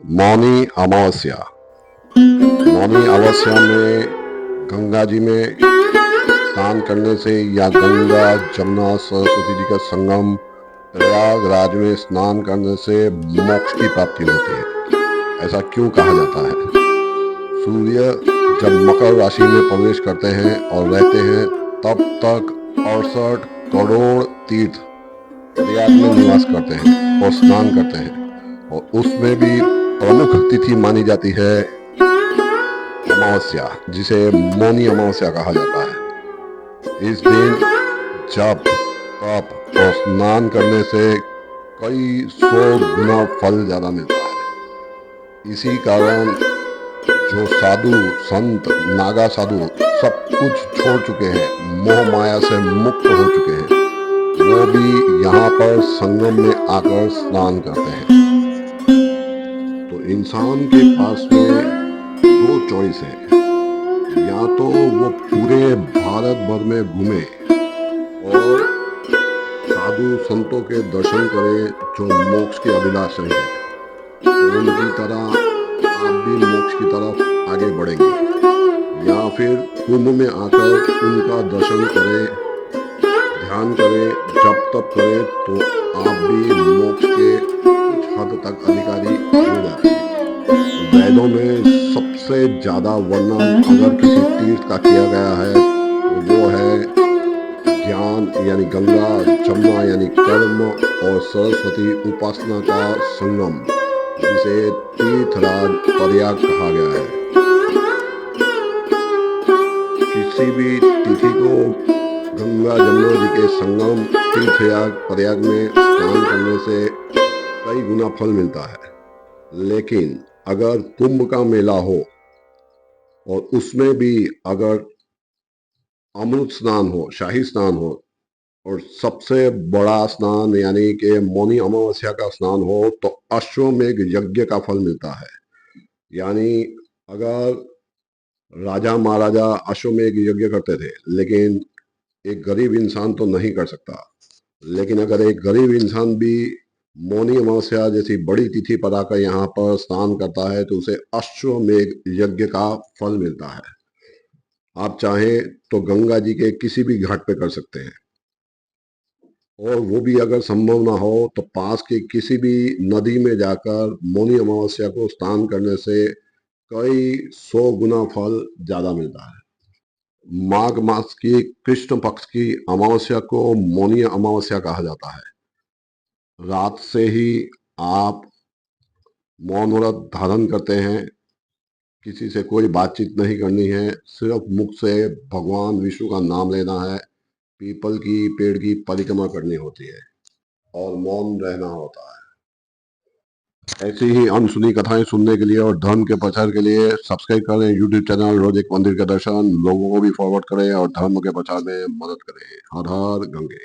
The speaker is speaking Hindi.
मौनी अमावस्या। मौनी अमावस्या में गंगा जी में स्नान करने से या गंगा जमुना सरस्वती जी का संगम प्रयागराज में स्नान करने से मोक्ष की प्राप्ति होती है। ऐसा क्यों कहा जाता है? सूर्य जब मकर राशि में प्रवेश करते हैं और रहते हैं तब तक 68 करोड़ तीर्थ प्रयाग में निवास करते हैं और स्नान करते हैं, और उसमें भी प्रमुख तिथि मानी जाती है अमावस्या, जिसे मौनी अमावस्या कहा जाता है। इस दिन जप तप और स्नान करने से कई 100 गुना फल ज्यादा मिलता है। इसी कारण जो साधु संत नागा साधु सब कुछ छोड़ चुके हैं, मोह माया से मुक्त हो चुके हैं, वो भी यहाँ पर संगम में आकर स्नान करते हैं। तो इंसान के पास में दो चॉइस है, या तो वो पूरे भारत भर में घूमे और साधु संतों के दर्शन करे जो मोक्ष के अभिलाषी हैं, तो उनकी तरह आप भी मोक्ष की तरफ आगे बढ़ेंगे, या फिर कुंभ में आकर उनका दर्शन करें, ध्यान करें, जप तप करें, तो आप भी मोक्ष के कुछ हद तक अधिकारी हो जाते हैं। वेदों में सबसे ज्यादा वर्णन अगर किसी तीर्थ का किया गया है तो वो है ज्ञान यानी गंगा, जमुना यानी कर्म और सरस्वती उपासना का संगम, जिसे तीर्थराज प्रयाग कहा गया है। किसी भी तिथि को गंगा जमुना जी के संगम तीर्थयाग प्रयाग में स्नान करने से कई गुना फल मिलता है। लेकिन अगर कुंभ का मेला हो और उसमें भी अगर अमृत स्नान हो, शाही स्नान हो, और सबसे बड़ा स्नान यानी कि मौनी अमावस्या का स्नान हो, तो अश्वमेघ यज्ञ का फल मिलता है। यानी अगर राजा महाराजा अश्वमेघ यज्ञ करते थे, लेकिन एक गरीब इंसान तो नहीं कर सकता, लेकिन अगर एक गरीब इंसान भी मौनी अमावस्या जैसी बड़ी तिथि पर आकर यहाँ पर स्नान करता है तो उसे अश्वमेघ यज्ञ का फल मिलता है। आप चाहें तो गंगा जी के किसी भी घाट पे कर सकते हैं, और वो भी अगर संभव ना हो तो पास के किसी भी नदी में जाकर मौनी अमावस्या को स्नान करने से कई 100 गुना फल ज्यादा मिलता है। माघ मास की कृष्ण पक्ष की अमावस्या को मौनी अमावस्या कहा जाता है। रात से ही आप मौन व्रत धारण करते हैं, किसी से कोई बातचीत नहीं करनी है, सिर्फ मुख से भगवान विष्णु का नाम लेना है, पीपल की पेड़ की परिक्रमा करनी होती है और मौन रहना होता है। ऐसी ही अनसुनी कथाएं सुनने के लिए और धर्म के प्रचार के लिए सब्सक्राइब करें यूट्यूब चैनल रोज एक मंदिर का दर्शन, लोगों को भी फॉरवर्ड करें और धर्म के प्रचार में मदद करें। हर हर गंगे।